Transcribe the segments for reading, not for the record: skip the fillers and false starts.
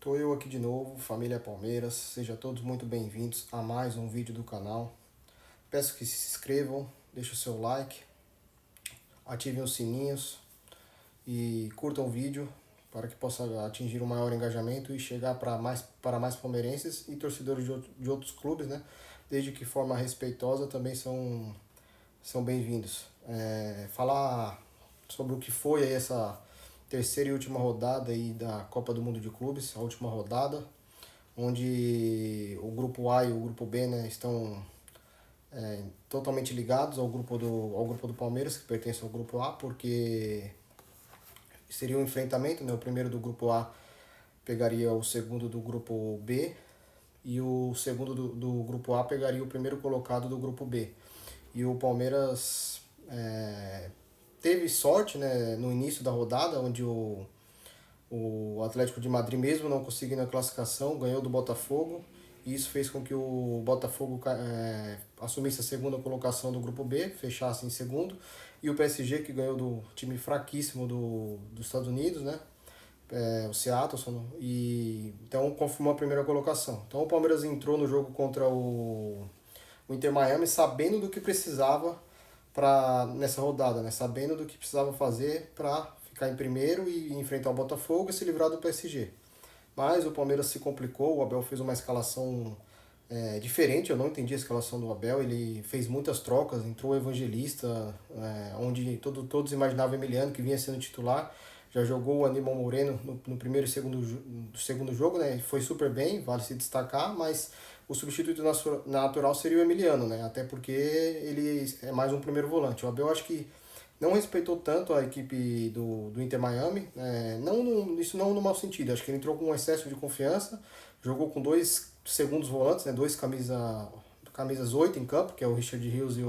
Tô eu aqui de novo, família Palmeiras. Sejam todos muito bem-vindos a mais um vídeo do canal. Peço que se inscrevam, deixem o seu like, ativem os sininhos e curtam o vídeo para que possa atingir um maior engajamento e chegar para mais palmeirenses e torcedores de outros clubes, né? Desde que forma respeitosa também são bem-vindos. Falar sobre o que foi aí essa terceira e última rodada aí da Copa do Mundo de Clubes, a última rodada, onde o grupo A e o grupo B, né, estão totalmente ligados ao grupo do Palmeiras, que pertence ao grupo A, porque seria um enfrentamento, né? O primeiro do grupo A pegaria o segundo do grupo B e o segundo do grupo A pegaria o primeiro colocado do grupo B. E o Palmeiras teve sorte, né, no início da rodada, onde o Atlético de Madrid, mesmo não conseguindo a classificação, ganhou do Botafogo. E isso fez com que o Botafogo assumisse a segunda colocação do grupo B, fechasse em segundo. E o PSG, que ganhou do time fraquíssimo dos Estados Unidos, né? O Seattle, e então confirmou a primeira colocação. Então o Palmeiras entrou no jogo contra o Inter Miami sabendo do que precisava nessa rodada, né? Sabendo do que precisava fazer para ficar em primeiro e enfrentar o Botafogo e se livrar do PSG. Mas o Palmeiras se complicou, o Abel fez uma escalação diferente, eu não entendi a escalação do Abel, ele fez muitas trocas, entrou o Evangelista, onde todos imaginavam o Emiliano, que vinha sendo titular, já jogou o Aníbal Moreno no primeiro e segundo jogo, né? Foi super bem, vale se destacar, mas o substituto natural seria o Emiliano, né? Até porque ele é mais um primeiro volante. O Abel acho que não respeitou tanto a equipe do Inter Miami, isso não no mau sentido, acho que ele entrou com um excesso de confiança, jogou com dois segundos volantes, né? Dois camisas 8 em campo, que é o Richard Rios e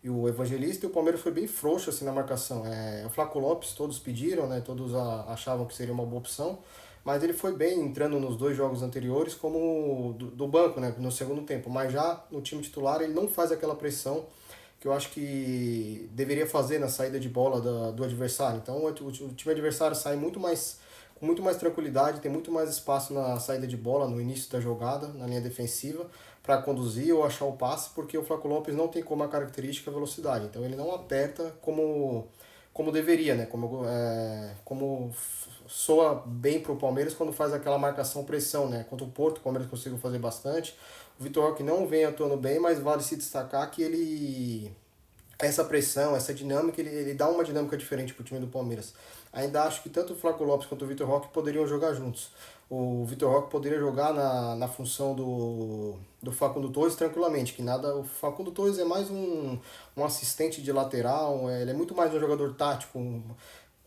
o Evangelista, e o Palmeiras foi bem frouxo assim, na marcação. O Flaco Lopes todos pediram, né? Todos achavam que seria uma boa opção, mas ele foi bem entrando nos dois jogos anteriores como do banco, né? No segundo tempo, mas já no time titular ele não faz aquela pressão que eu acho que deveria fazer na saída de bola do adversário. Então o time adversário sai com muito mais tranquilidade, tem muito mais espaço na saída de bola, no início da jogada, na linha defensiva, para conduzir ou achar o passe, porque o Flaco Lopes não tem como a característica a velocidade. Então ele não aperta como deveria, né? Como soa bem para o Palmeiras quando faz aquela marcação-pressão, né? Contra o Porto, o Palmeiras conseguiu fazer bastante. O Vitor Roque não vem atuando bem, mas vale se destacar que essa pressão, essa dinâmica, ele dá uma dinâmica diferente para o time do Palmeiras. Ainda acho que tanto o Flaco Lopes quanto o Vitor Roque poderiam jogar juntos. O Vitor Roque poderia jogar na função do Facundo Torres tranquilamente, que nada, o Facundo Torres é mais um assistente de lateral, ele é muito mais um jogador tático,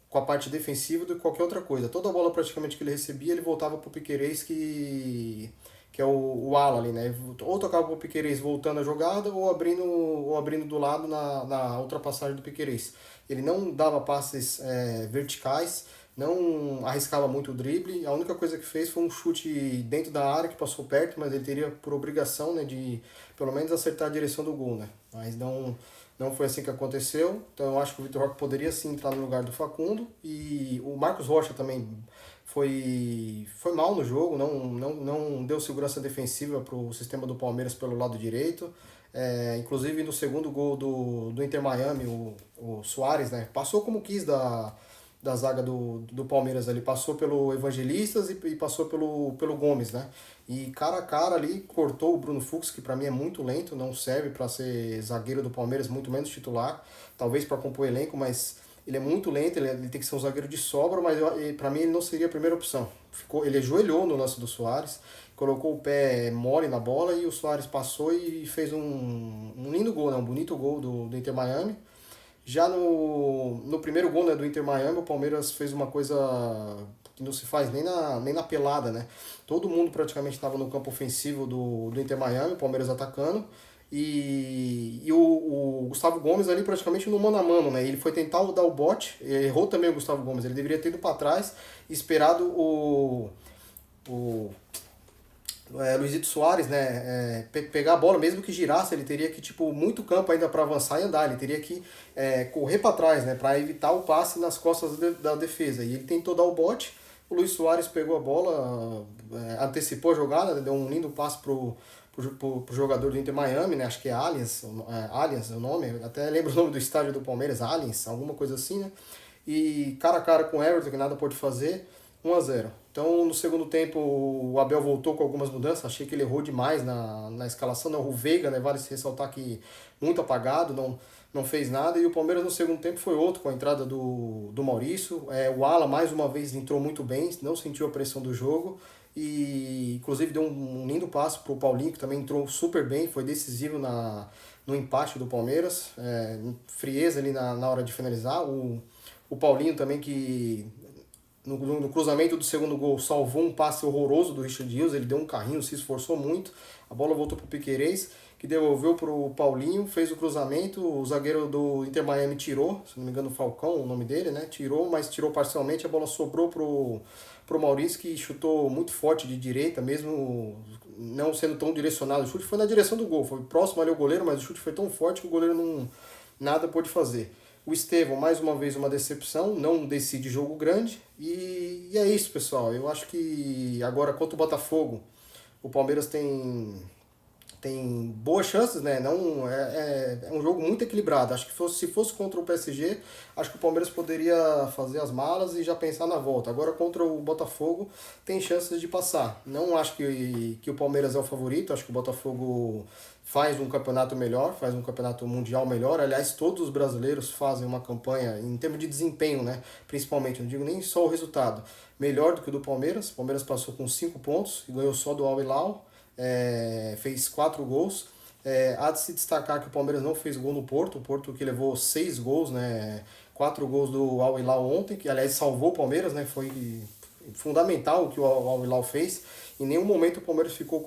com a parte defensiva do que qualquer outra coisa. Toda a bola praticamente que ele recebia, ele voltava para o Piquerez, que é o ala ali, né? Ou tocava pro Piquerez voltando a jogada ou abrindo do lado na ultrapassagem do Piquerez. Ele não dava passes verticais, não arriscava muito o drible. A única coisa que fez foi um chute dentro da área que passou perto, mas ele teria por obrigação, né, de pelo menos acertar a direção do gol, né? Mas não foi assim que aconteceu. Então eu acho que o Vitor Roque poderia sim entrar no lugar do Facundo. E o Marcos Rocha também foi mal no jogo, não deu segurança defensiva para o sistema do Palmeiras pelo lado direito. Inclusive no segundo gol do Inter Miami, o Suárez, né, passou como quis da zaga do Palmeiras ali, passou pelo Evangelistas e passou pelo Gomes, né? E cara a cara ali cortou o Bruno Fux, que para mim é muito lento, não serve para ser zagueiro do Palmeiras, muito menos titular, talvez para compor elenco, mas ele é muito lento, ele tem que ser um zagueiro de sobra, mas para mim ele não seria a primeira opção. Ele ajoelhou no lance do Suárez, colocou o pé mole na bola e o Suárez passou e fez um lindo gol, né? Um bonito gol do Inter Miami. Já no primeiro gol, né, do Inter Miami, o Palmeiras fez uma coisa que não se faz nem na pelada, né? Todo mundo praticamente estava no campo ofensivo do Inter Miami, o Palmeiras atacando. E o Gustavo Gomes ali praticamente no mano a mano, né? Ele foi tentar dar o bote, errou também o Gustavo Gomes. Ele deveria ter ido para trás e esperado o Luizito Soares, né, pegar a bola, mesmo que girasse, ele teria que, tipo, muito campo ainda para avançar e andar, ele teria que correr para trás, né, para evitar o passe nas costas da defesa. E ele tentou dar o bote, O Luis Soares pegou a bola, antecipou a jogada, deu um lindo passe pro jogador do Inter Miami, né? Acho que é Allianz é o nome, até lembro o nome do estádio do Palmeiras, Allianz, alguma coisa assim, né? E cara a cara com o Everton, que nada pôde fazer, 1-0. Então, no segundo tempo, o Abel voltou com algumas mudanças. Achei que ele errou demais na escalação. Né? O Veiga, né, vale se ressaltar que muito apagado, não fez nada. E o Palmeiras no segundo tempo foi outro, com a entrada do Maurício. O Ala, mais uma vez, entrou muito bem, não sentiu a pressão do jogo. E, inclusive, deu um lindo passo para o Paulinho, que também entrou super bem, foi decisivo no empate do Palmeiras. Frieza ali na hora de finalizar. O Paulinho também, que no cruzamento do segundo gol, salvou um passe horroroso do Richard Rios, ele deu um carrinho, se esforçou muito, a bola voltou para o Piquerez, que devolveu para o Paulinho, fez o cruzamento, o zagueiro do Inter Miami tirou, se não me engano o Falcão, o nome dele, né? Tirou, mas tirou parcialmente, a bola sobrou pro Maurício, que chutou muito forte de direita, mesmo não sendo tão direcionado. O chute foi na direção do gol, foi próximo ali ao goleiro, mas o chute foi tão forte que o goleiro nada pôde fazer. O Estevão, mais uma vez, uma decepção, não decide jogo grande. E é isso, pessoal. Eu acho que agora, contra o Botafogo, o Palmeiras tem boas chances, né? Não, é um jogo muito equilibrado. Acho que se fosse contra o PSG, acho que o Palmeiras poderia fazer as malas e já pensar na volta. Agora, contra o Botafogo, tem chances de passar. Não acho que o Palmeiras é o favorito, acho que o Botafogo faz um campeonato melhor, faz um campeonato mundial melhor. Aliás, todos os brasileiros fazem uma campanha, em termos de desempenho, né? Principalmente, não digo nem só o resultado, melhor do que o do Palmeiras. O Palmeiras passou com 5 pontos e ganhou só do Al Hilal. Fez 4 gols. Há de se destacar que o Palmeiras não fez gol no Porto, o Porto que levou 6 gols, né? 4 gols do Al Hilal ontem, que aliás salvou o Palmeiras, né? Foi fundamental o que o Al Hilal fez. Em nenhum momento o Palmeiras ficou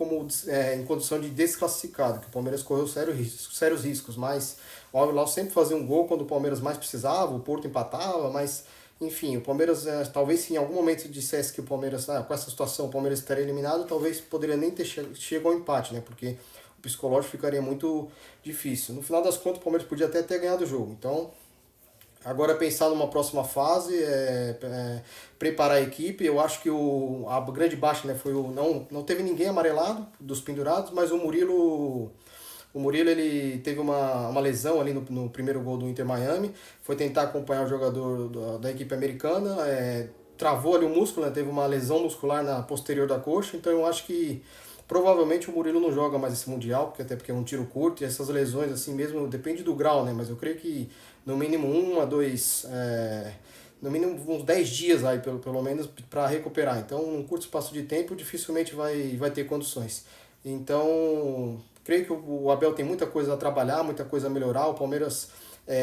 em condição de desclassificado, que o Palmeiras correu sérios riscos, mas o Al Hilal sempre fazia um gol quando o Palmeiras mais precisava, o Porto empatava, mas enfim, o Palmeiras, talvez se em algum momento dissesse que o Palmeiras, com essa situação, o Palmeiras estaria eliminado, talvez poderia nem ter chegado ao empate, né? Porque o psicológico ficaria muito difícil. No final das contas, o Palmeiras podia até ter ganhado o jogo. Então, agora pensar numa próxima fase, preparar a equipe. Eu acho que a grande baixa, né, foi não teve ninguém amarelado dos pendurados, mas o Murilo. O Murilo ele teve uma lesão ali no primeiro gol do Inter Miami, foi tentar acompanhar o jogador da equipe americana, travou ali o músculo, né, teve uma lesão muscular na posterior da coxa, então eu acho que provavelmente o Murilo não joga mais esse Mundial, até porque é um tiro curto, e essas lesões assim mesmo, depende do grau, né, mas eu creio que no mínimo 1 a 2, no mínimo uns 10 dias aí, pelo menos, para recuperar. Então, num curto espaço de tempo, dificilmente vai ter condições. Então, creio que o Abel tem muita coisa a trabalhar, muita coisa a melhorar. O Palmeiras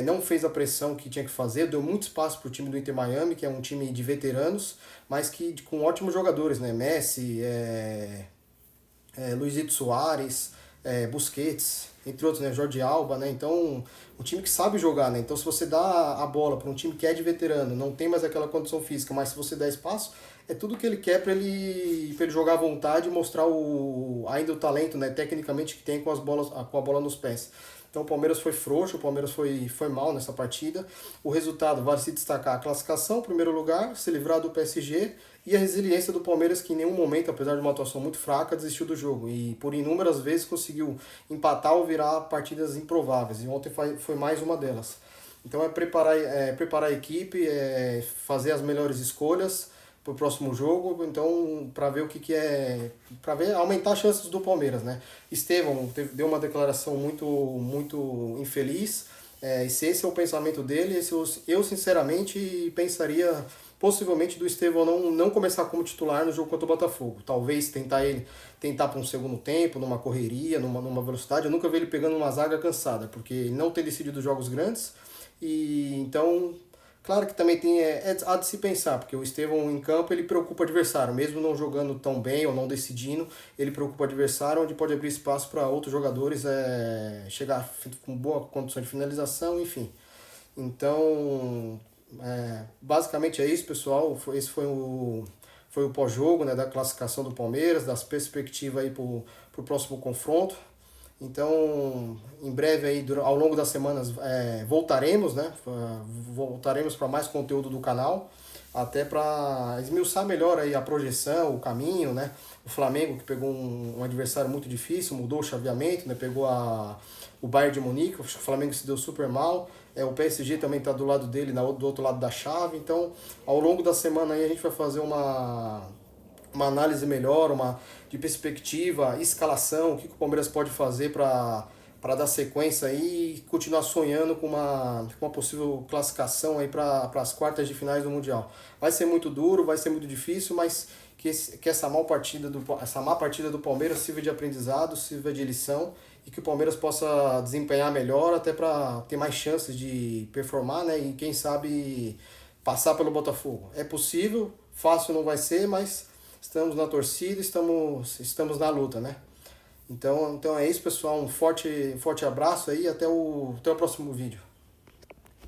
não fez a pressão que tinha que fazer, deu muito espaço para o time do Inter Miami, que é um time de veteranos, mas que com ótimos jogadores, né? Messi, Luizito Soares, Busquets, entre outros, né? Jordi Alba, né? Então, um time que sabe jogar, né? Então, se você dá a bola para um time que é de veterano, não tem mais aquela condição física, mas se você dá espaço, é tudo que ele quer para ele jogar à vontade e mostrar ainda o talento, né? Tecnicamente que tem com a bola nos pés. Então o Palmeiras foi frouxo, o Palmeiras foi mal nessa partida. O resultado vale se destacar a classificação, primeiro lugar, se livrar do PSG e a resiliência do Palmeiras, que em nenhum momento, apesar de uma atuação muito fraca, desistiu do jogo. E por inúmeras vezes conseguiu empatar ou virar partidas improváveis. E ontem foi mais uma delas. Então preparar a equipe, fazer as melhores escolhas para o próximo jogo, então para ver o que é, para ver aumentar as chances do Palmeiras, né? Estevão deu uma declaração muito infeliz, e se esse é o pensamento dele, eu sinceramente pensaria possivelmente do Estevão não começar como titular no jogo contra o Botafogo, talvez tentar para um segundo tempo, numa correria, numa velocidade. Eu nunca vi ele pegando uma zaga cansada, porque ele não tem decidido jogos grandes, e então claro que também há de se pensar, porque o Estevão em campo ele preocupa o adversário, mesmo não jogando tão bem ou não decidindo, ele preocupa o adversário, onde pode abrir espaço para outros jogadores chegar com boa condição de finalização, enfim. Então, basicamente é isso, pessoal. Esse foi o pós-jogo, né, da classificação do Palmeiras, das perspectivas aí para o próximo confronto. Então, em breve aí, ao longo das semanas, voltaremos, né? Voltaremos para mais conteúdo do canal. até para esmiuçar melhor aí a projeção, o caminho, né? O Flamengo que pegou um adversário muito difícil, mudou o chaveamento, né? Pegou o Bayern de Munique, acho que o Flamengo se deu super mal. O PSG também está do lado dele, do outro lado da chave. Então, ao longo da semana aí a gente vai fazer uma análise melhor, de perspectiva, escalação, o que o Palmeiras pode fazer para dar sequência aí e continuar sonhando com uma possível classificação aí para as quartas de finais do Mundial. Vai ser muito duro, vai ser muito difícil, mas que essa má partida do Palmeiras sirva de aprendizado, sirva de lição e que o Palmeiras possa desempenhar melhor até para ter mais chances de performar, né? E quem sabe passar pelo Botafogo. É possível, fácil não vai ser, mas estamos na torcida, estamos na luta, né? Então é isso, pessoal. Um forte abraço aí, até o próximo vídeo.